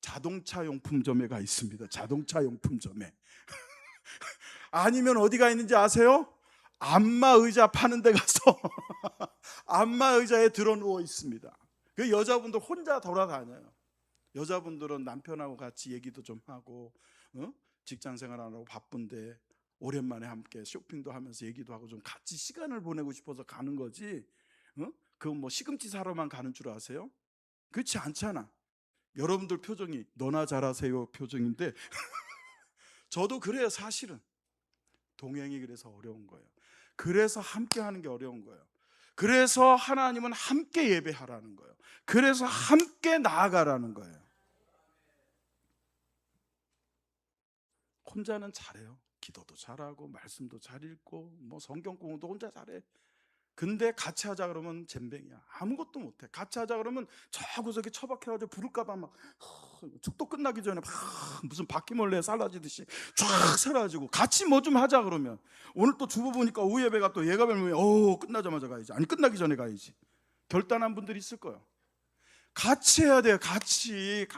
자동차 용품점에 가 있습니다. 자동차 용품점에. 아니면 어디가 있는지 아세요? 안마 의자 파는 데 가서 안마 의자에 들어 누워 있습니다. 그 여자분들 혼자 돌아다녀요. 여자분들은 남편하고 같이 얘기도 좀 하고 직장 생활 안 하고 바쁜데 오랜만에 함께 쇼핑도 하면서 얘기도 하고 좀 같이 시간을 보내고 싶어서 가는 거지. 그건 뭐 시금치 사러만 가는 줄 아세요? 그렇지 않잖아. 여러분들 표정이 너나 잘하세요 표정인데 저도 그래요. 사실은 동행이 그래서 어려운 거예요. 그래서 함께 하는 게 어려운 거예요. 그래서 하나님은 함께 예배하라는 거예요. 그래서 함께 나아가라는 거예요. 혼자는 잘해요. 기도도 잘하고 말씀도 잘 읽고 뭐 성경 공부도 혼자 잘해. 근데 같이 하자 그러면 젬병이야. 아무것도 못해. 같이 하자 그러면 저 구석에 처박혀가지고 부를까봐 막 축도 끝나기 전에 막 무슨 바퀴벌레 사라지듯이 쫙 사라지고. 같이 뭐 좀 하자 그러면 오늘 또 주부 보니까 오후 예배가 또 예가별로 끝나자마자 가야지. 아니 끝나기 전에 가야지. 결단한 분들이 있을 거예요. 같이 해야 돼요. 같이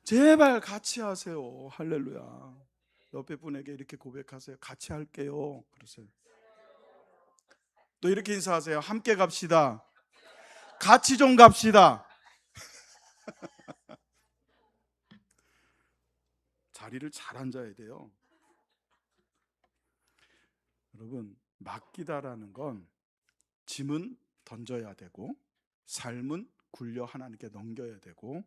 제발 같이 하세요. 할렐루야. 옆에 분에게 이렇게 고백하세요. 같이 할게요. 그러세요. 또 이렇게 인사하세요. 함께 갑시다. 같이 좀 갑시다. 자리를 잘 앉아야 돼요. 여러분, 맡기다라는 건 짐은 던져야 되고 삶은 굴려 하나님께 넘겨야 되고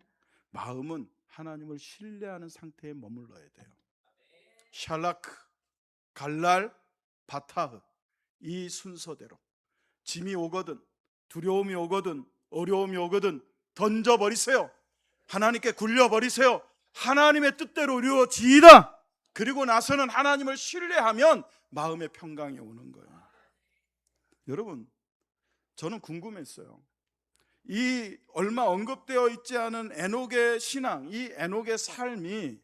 마음은 하나님을 신뢰하는 상태에 머물러야 돼요. 샬라크, 갈랄, 바타흐 이 순서대로 짐이 오거든 두려움이 오거든 어려움이 오거든 던져버리세요. 하나님께 굴려버리세요. 하나님의 뜻대로 이루어지이다. 그리고 나서는 하나님을 신뢰하면 마음의 평강이 오는 거예요. 여러분 저는 궁금했어요. 이 얼마 언급되어 있지 않은 에녹의 신앙, 이 에녹의 삶이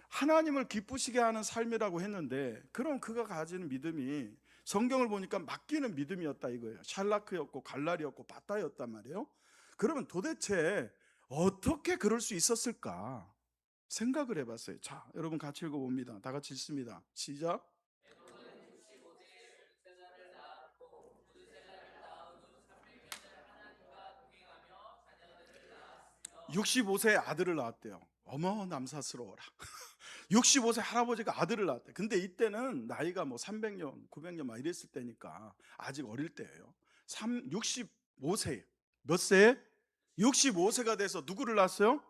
하나님을 기쁘시게 하는 삶이라고 했는데 그럼 그가 가지는 믿음이 성경을 보니까 맡기는 믿음이었다 이거예요. 샬라크였고 갈랄이었고 바타였단 말이에요. 그러면 도대체 어떻게 그럴 수 있었을까 생각을 해봤어요. 자, 여러분 같이 읽어봅니다. 다 같이 읽습니다. 시작. 65세에 아들을 낳았대요. 어머 남사스러워라. 65세 할아버지가 아들을 낳았대. 근데 이때는 나이가 뭐 300년, 900년 막 이랬을 때니까 아직 어릴 때예요. 65세. 몇 세에? 65세가 돼서 누구를 낳았어요?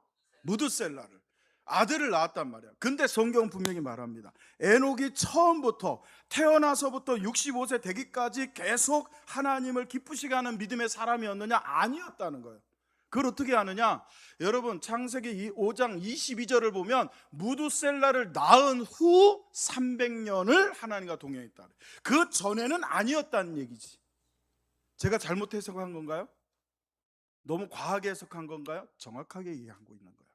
무드셀라를. 아들을 낳았단 말이야. 근데 성경 분명히 말합니다. 에녹이 처음부터 태어나서부터 65세 되기까지 계속 하나님을 기쁘시게 하는 믿음의 사람이었느냐? 아니었다는 거예요. 그걸 어떻게 아느냐? 여러분 창세기 5장 22절을 보면 무두셀라를 낳은 후 300년을 하나님과 동행했다. 그 전에는 아니었다는 얘기지. 제가 잘못 해석한 건가요? 너무 과하게 해석한 건가요? 정확하게 이해하고 있는 거예요.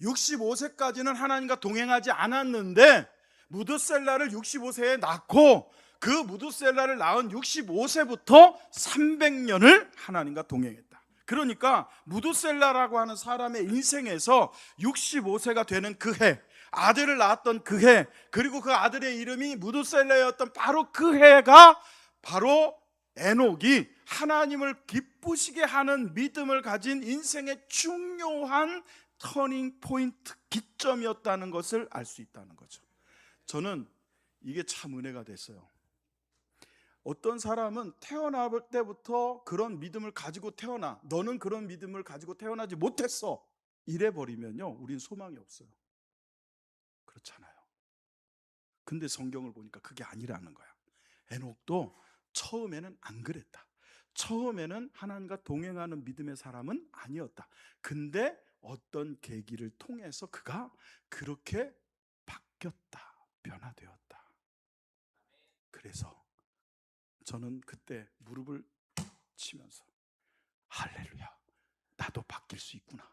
65세까지는 하나님과 동행하지 않았는데 무두셀라를 65세에 낳고 그 무두셀라를 낳은 65세부터 300년을 하나님과 동행했다. 그러니까 무두셀라라고 하는 사람의 인생에서 65세가 되는 그 해, 아들을 낳았던 그 해, 그리고 그 아들의 이름이 무두셀라였던 바로 그 해가 바로 에녹이 하나님을 기쁘시게 하는 믿음을 가진 인생의 중요한 터닝 포인트 기점이었다는 것을 알 수 있다는 거죠. 저는 이게 참 은혜가 됐어요. 어떤 사람은 태어날 때부터 그런 믿음을 가지고 태어나, 너는 그런 믿음을 가지고 태어나지 못했어, 이래 버리면요 우린 소망이 없어요. 그렇잖아요. 근데 성경을 보니까 그게 아니라는 거야. 에녹도 처음에는 안 그랬다. 처음에는 하나님과 동행하는 믿음의 사람은 아니었다. 근데 어떤 계기를 통해서 그가 그렇게 바뀌었다, 변화되었다. 그래서 저는 그때 무릎을 치면서 할렐루야, 나도 바뀔 수 있구나,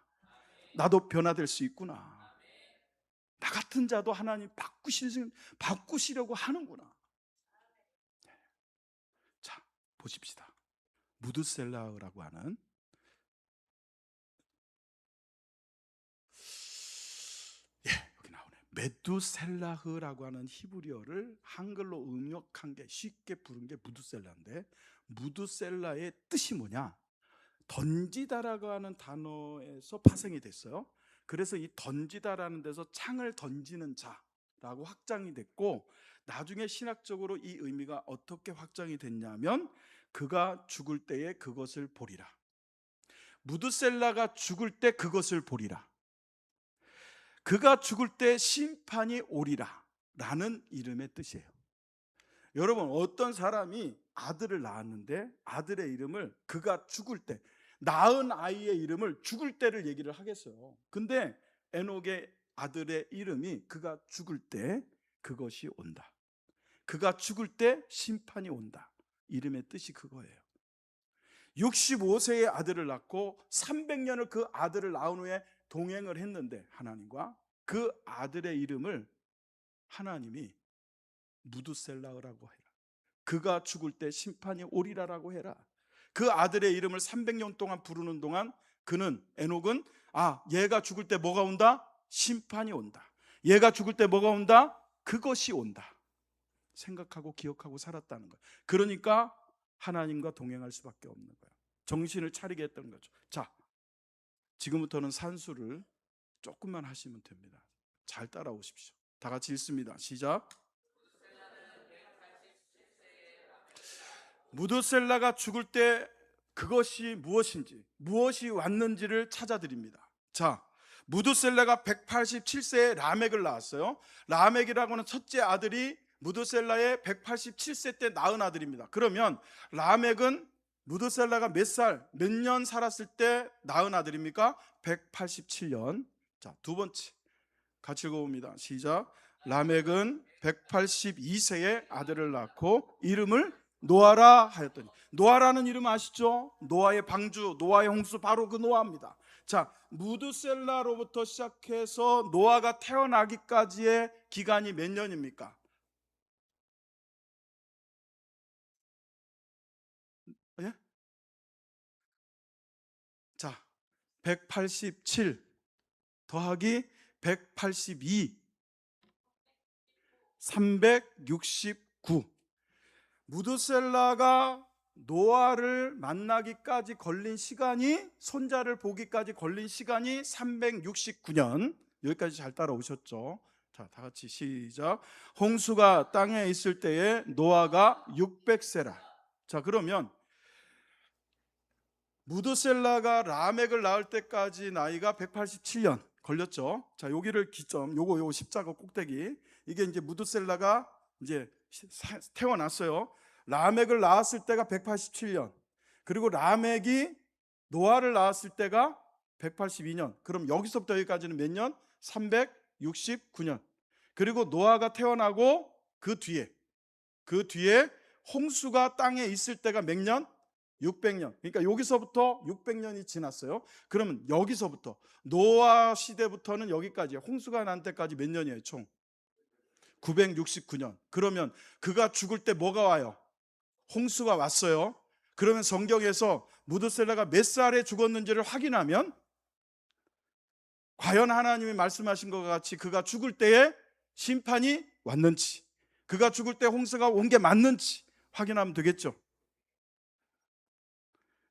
나도 변화될 수 있구나, 나 같은 자도 하나님 바꾸시려고 하는구나. 자, 보십시다. 무드셀라흐라고 하는, 여기 나오네. 메두셀라흐라고 하는 히브리어를 한글로 음역한 게, 쉽게 부른 게 무드셀라인데, 무드셀라의 뜻이 뭐냐? 던지다라고 하는 단어에서 파생이 됐어요. 그래서 이 던지다라는 데서 창을 던지는 자라고 확장이 됐고, 나중에 신학적으로 이 의미가 어떻게 확장이 됐냐면, 그가 죽을 때에 그것을 보리라. 무드셀라가 죽을 때 그것을 보리라. 그가 죽을 때 심판이 오리라 라는 이름의 뜻이에요. 여러분, 어떤 사람이 아들을 낳았는데 아들의 이름을 그가 죽을 때, 낳은 아이의 이름을 죽을 때를 얘기를 하겠어요. 근데 에녹의 아들의 이름이 그가 죽을 때 그것이 온다, 그가 죽을 때 심판이 온다, 이름의 뜻이 그거예요. 65세의 아들을 낳고 300년을 그 아들을 낳은 후에 동행을 했는데 하나님과, 그 아들의 이름을 하나님이 무드셀라흐라고 해라, 그가 죽을 때 심판이 오리라라고 해라. 그 아들의 이름을 300년 동안 부르는 동안 그는, 에녹은, 얘가 죽을 때 뭐가 온다? 심판이 온다. 얘가 죽을 때 뭐가 온다? 그것이 온다 생각하고 기억하고 살았다는 거예요. 그러니까 하나님과 동행할 수밖에 없는 거예요. 정신을 차리게 했던 거죠. 자, 지금부터는 산수를 조금만 하시면 됩니다. 잘 따라오십시오. 다 같이 읽습니다. 시작. 무드셀라가 죽을 때 그것이 무엇인지, 무엇이 왔는지를 찾아드립니다. 자, 무드셀라가 187세에 라멕을 낳았어요. 라멕이라고 하는 첫째 아들이 무드셀라의 187세 때 낳은 아들입니다. 그러면 라멕은 무드셀라가 몇 살, 몇 년 살았을 때 낳은 아들입니까? 187년. 자, 두 번째 같이 읽어봅니다. 시작. 라멕은 182세에 아들을 낳고 이름을 노아라 하였더니. 노아라는 이름 아시죠? 노아의 방주, 노아의 홍수, 바로 그 노아입니다. 자, 무드셀라로부터 시작해서 노아가 태어나기까지의 기간이 몇 년입니까? 예? 자, 187 더하기 182, 369. 무드셀라가 노아를 만나기까지 걸린 시간이, 손자를 보기까지 걸린 시간이 369년. 여기까지 잘 따라오셨죠? 자, 다 같이 시작. 홍수가 땅에 있을 때에 노아가 600세라. 자, 그러면 무드셀라가 라멕을 낳을 때까지 나이가 187년 걸렸죠. 자, 여기를 기점, 요거 십자가 꼭대기. 이게 이제 무드셀라가 이제 태어났어요. 라멕을 낳았을 때가 187년. 그리고 라멕이 노아를 낳았을 때가 182년. 그럼 여기서부터 여기까지는 몇 년? 369년. 그리고 노아가 태어나고 그 뒤에 홍수가 땅에 있을 때가 몇 년? 600년. 그러니까 여기서부터 600년이 지났어요. 그러면 여기서부터 노아 시대부터는 여기까지, 홍수가 난 때까지 몇 년이에요? 총 969년. 그러면 그가 죽을 때 뭐가 와요? 홍수가 왔어요. 그러면 성경에서 무드셀라가 몇 살에 죽었는지를 확인하면 과연 하나님이 말씀하신 것 같이 그가 죽을 때에 심판이 왔는지, 그가 죽을 때 홍수가 온 게 맞는지 확인하면 되겠죠.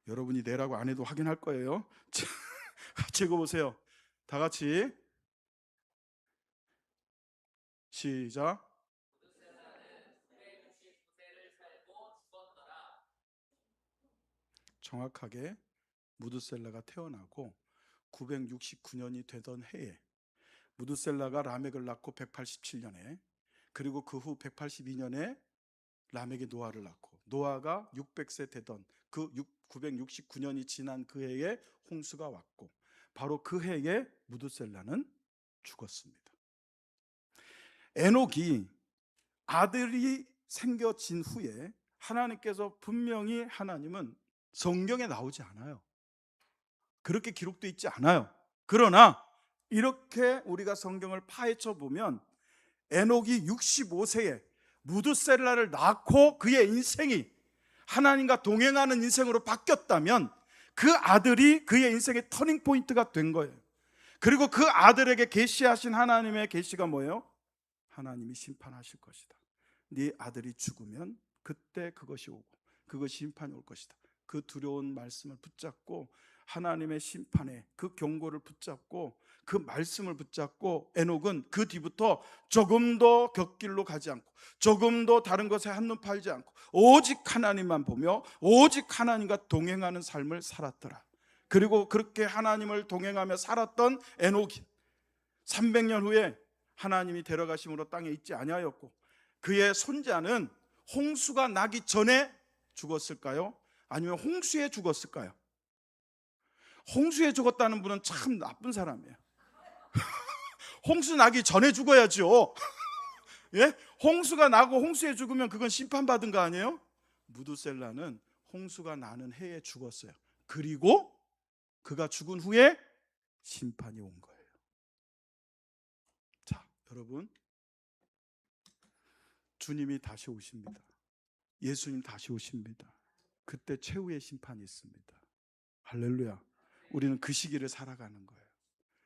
여러분이 내라고 안 해도 확인할 거예요. 같이 읽어보세요. 다 같이 시작. 정확하게 무드셀라가 태어나고 969년이 되던 해에, 무드셀라가 라멕을 낳고 187년에, 그리고 그 후 182년에 라멕이 노아를 낳고, 노아가 600세 되던 그 969년이 지난 그 해에 홍수가 왔고, 바로 그 해에 무드셀라는 죽었습니다. 에녹이 아들이 생겨진 후에 하나님께서 분명히, 하나님은 성경에 나오지 않아요. 그렇게 기록되어 있지 않아요. 그러나 이렇게 우리가 성경을 파헤쳐 보면 에녹이 65세에 무드셀라를 낳고 그의 인생이 하나님과 동행하는 인생으로 바뀌었다면 그 아들이 그의 인생의 터닝 포인트가 된 거예요. 그리고 그 아들에게 계시하신 하나님의 계시가 뭐예요? 하나님이 심판하실 것이다. 네 아들이 죽으면 그때 그것이 오고 그것이 심판이 올 것이다. 그 두려운 말씀을 붙잡고, 하나님의 심판에 그 경고를 붙잡고 그 말씀을 붙잡고, 에녹은 그 뒤부터 조금도 곁길로 가지 않고 조금도 다른 것에 한눈 팔지 않고 오직 하나님만 보며 오직 하나님과 동행하는 삶을 살았더라. 그리고 그렇게 하나님을 동행하며 살았던 에녹이 300년 후에 하나님이 데려가심으로 땅에 있지 아니하였고, 그의 손자는 홍수가 나기 전에 죽었을까요? 아니면 홍수에 죽었을까요? 홍수에 죽었다는 분은 참 나쁜 사람이에요. 홍수 나기 전에 죽어야죠. 예? 홍수가 나고 홍수에 죽으면 그건 심판받은 거 아니에요? 무드셀라는 홍수가 나는 해에 죽었어요. 그리고 그가 죽은 후에 심판이 온 거예요. 자, 여러분, 주님이 다시 오십니다. 예수님 다시 오십니다. 그때 최후의 심판이 있습니다. 할렐루야. 우리는 그 시기를 살아가는 거예요.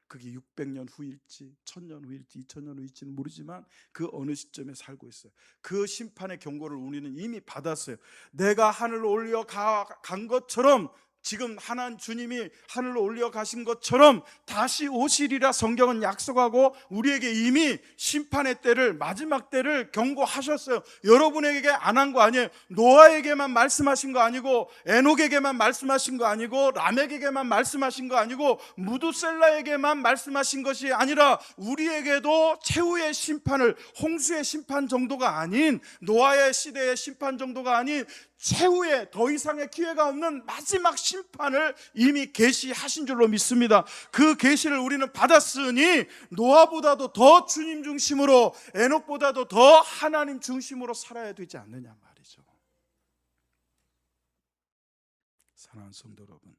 그게 600년 후일지 1000년 후일지 2000년 후일지는 모르지만 그 어느 시점에 살고 있어요. 그 심판의 경고를 우리는 이미 받았어요. 내가 하늘로 올려간 것처럼, 지금 하나님 주님이 하늘로 올려가신 것처럼 다시 오시리라 성경은 약속하고 우리에게 이미 심판의 때를, 마지막 때를 경고하셨어요. 여러분에게 안 한 거 아니에요. 노아에게만 말씀하신 거 아니고, 에녹에게만 말씀하신 거 아니고, 라멕에게만 말씀하신 거 아니고, 무드셀라에게만 말씀하신 것이 아니라 우리에게도 최후의 심판을, 홍수의 심판 정도가 아닌, 노아의 시대의 심판 정도가 아닌 최후의 더 이상의 기회가 없는 마지막 심판을 이미 계시하신 줄로 믿습니다. 그 계시를 우리는 받았으니 노아보다도 더 주님 중심으로, 에녹보다도 더 하나님 중심으로 살아야 되지 않느냐 말이죠. 사랑하는 성도 여러분,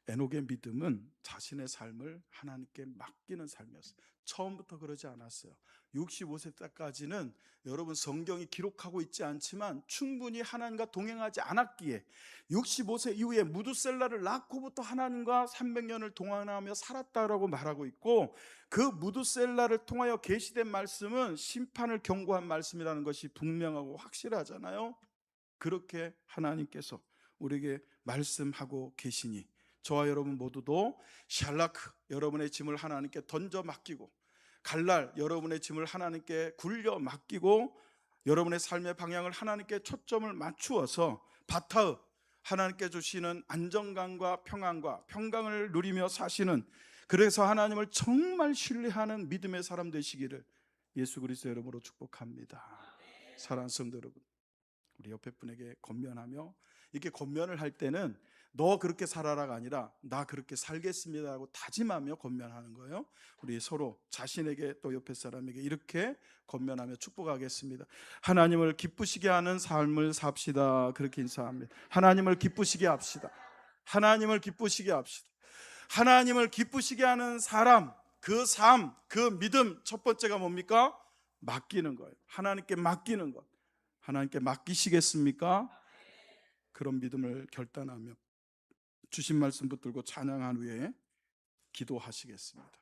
에녹의 믿음은 자신의 삶을 하나님께 맡기는 삶이었어요. 처음부터 그러지 않았어요. 65세 때까지는 여러분 성경이 기록하고 있지 않지만 충분히 하나님과 동행하지 않았기에 65세 이후에 무드셀라를 낳고부터 하나님과 300년을 동행하며 살았다라고 말하고 있고, 그 무드셀라를 통하여 계시된 말씀은 심판을 경고한 말씀이라는 것이 분명하고 확실하잖아요. 그렇게 하나님께서 우리에게 말씀하고 계시니 저와 여러분 모두도 샬라크, 여러분의 짐을 하나님께 던져 맡기고, 갈랄, 여러분의 짐을 하나님께 굴려 맡기고, 여러분의 삶의 방향을 하나님께 초점을 맞추어서 바타흐, 하나님께 주시는 안정감과 평안과 평강을 누리며 사시는, 그래서 하나님을 정말 신뢰하는 믿음의 사람 되시기를 예수 그리스도 이름으로 축복합니다. 사랑하는 성도 여러분, 우리 옆에 분에게 권면하며, 이렇게 권면을 할 때는 너 그렇게 살아라가 아니라 나 그렇게 살겠습니다 하고 다짐하며 권면하는 거예요. 우리 서로 자신에게 또 옆에 사람에게 이렇게 권면하며 축복하겠습니다. 하나님을 기쁘시게 하는 삶을 삽시다. 그렇게 인사합니다. 하나님을 기쁘시게 합시다. 하나님을 기쁘시게 합시다. 하나님을 기쁘시게 하는 사람, 그 삶, 그 믿음, 첫 번째가 뭡니까? 맡기는 거예요. 하나님께 맡기는 것. 하나님께 맡기시겠습니까? 그런 믿음을 결단하며 주신 말씀 붙들고 찬양한 후에 기도하시겠습니다.